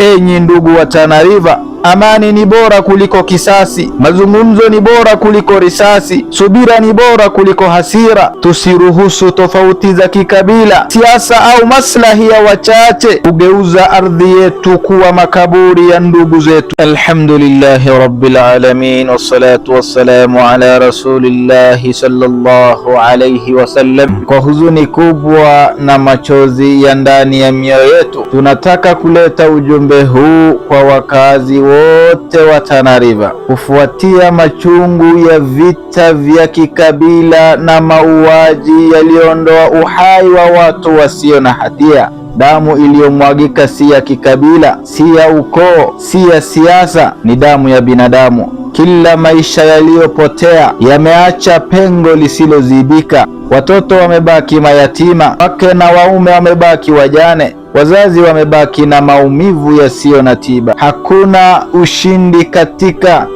Enyi ndugu wa Tana River, amani ni bora kuliko kisasi, mazungumzo ni bora kuliko risasi, subira ni bora kuliko hasira. Tusiruhusu tofauti za kikabila, siasa au maslahi ya wachache kugeuza ardhi yetu kuwa makaburi ya ndugu zetu. Alhamdulillahi rabbil alamin, wassalatu wassalamu ala rasulillahi sallallahu alayhi wasallam. Kwa huzuni kubwa na machozi ya ndani ya mioyo yetu, tunataka kuleta ujumbe huu kwa wakazi wote wa Tana River kufuatia machungu ya vita vya kikabila na mauaji yaliondoa uhai wa watu wasio na hatia. Damu iliyomwagika si ya kikabila, si ya ukoo, si ya siasa, ni damu ya binadamu. Kila maisha yaliyopotea yameacha pengo lisilozibika. Watoto wamebaki mayatima, wake na waume wamebaki wajane, wazazi wamebaki na maumivu yasiyo na tiba. Hakuna ushindi katika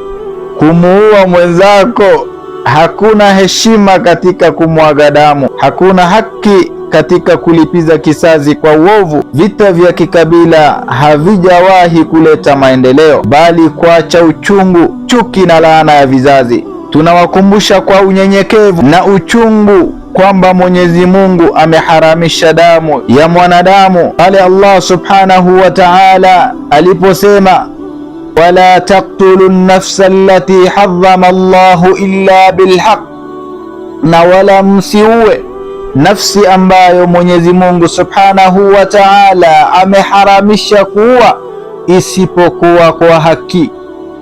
kumuua mwenzako, hakuna heshima katika kumwaga damu, hakuna haki katika kulipiza kisasi kwa uovu. Vita vya kikabila havijawahi kuleta maendeleo, bali kuacha uchungu, chuki na laana ya vizazi. Tunawakumbusha kwa unyenyekevu na uchungu kwamba Mwenyezi Mungu ameharamisha damu ya mwanadamu pale Allah subhanahu wa ta'ala aliposema, wala taqtulu an-nafsa allati harrama Allahu illa bilhaq, na wala msiue nafsi ambayo Mwenyezi Mungu subhanahu wa ta'ala ameharamisha kuua isipokuwa kwa haki.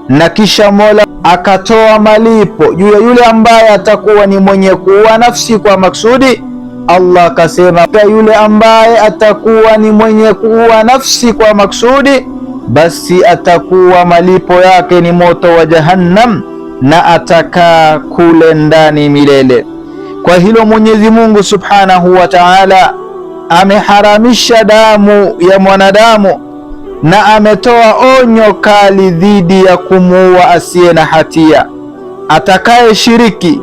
Na kisha Mola akatoa malipo juu ya yule ambaye atakuwa ni mwenye kuua nafsi kwa maksudi. Allah akasema, yule ambaye atakuwa ni mwenye kuua nafsi kwa maksudi, basi atakuwa malipo yake ni moto wa Jahannam na atakaa kule ndani milele. Kwa hilo Mwenyezi Mungu subhanahu wa ta'ala ameharamisha damu ya mwanadamu na ametoa onyo kali dhidi ya kumuua asiye na hatia. Atakaye shiriki,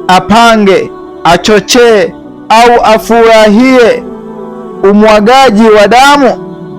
apange, achochee au afurahie umwagaji wa damu,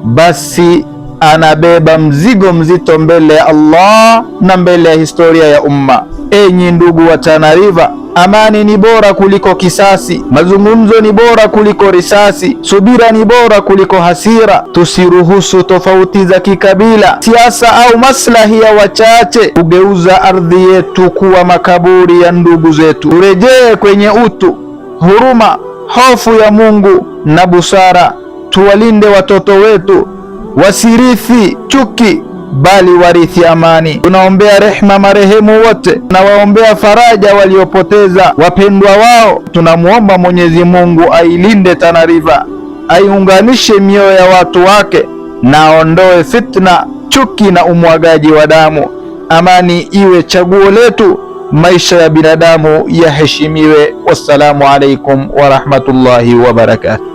basi anabeba mzigo mzito mbele ya Allah na mbele ya historia ya umma. Enyi ndugu wa Tana River, amani ni bora kuliko kisasi, mazungumzo ni bora kuliko risasi, subira ni bora kuliko hasira. Tusiruhusu tofauti za kikabila, siasa au maslahi ya wachache kugeuza ardhi yetu kuwa makaburi ya ndugu zetu. Turejee kwenye utu, huruma, hofu ya Mungu na busara. Tuwalinde watoto wetu wasirithi chuki, bali warithi amani. Tunaombea rehema marehemu wote na waombea faraja waliopoteza wapendwa wao. Tunamuomba Mwenyezi Mungu ailinde Tana River, aiunganishe mioyo ya watu wake na aondoe fitna, chuki na umwagaji wa damu. Amani iwe chaguo letu, maisha ya binadamu yaheshimiwe. Wassalamu alaikum wa rahmatullahi wa barakatuh.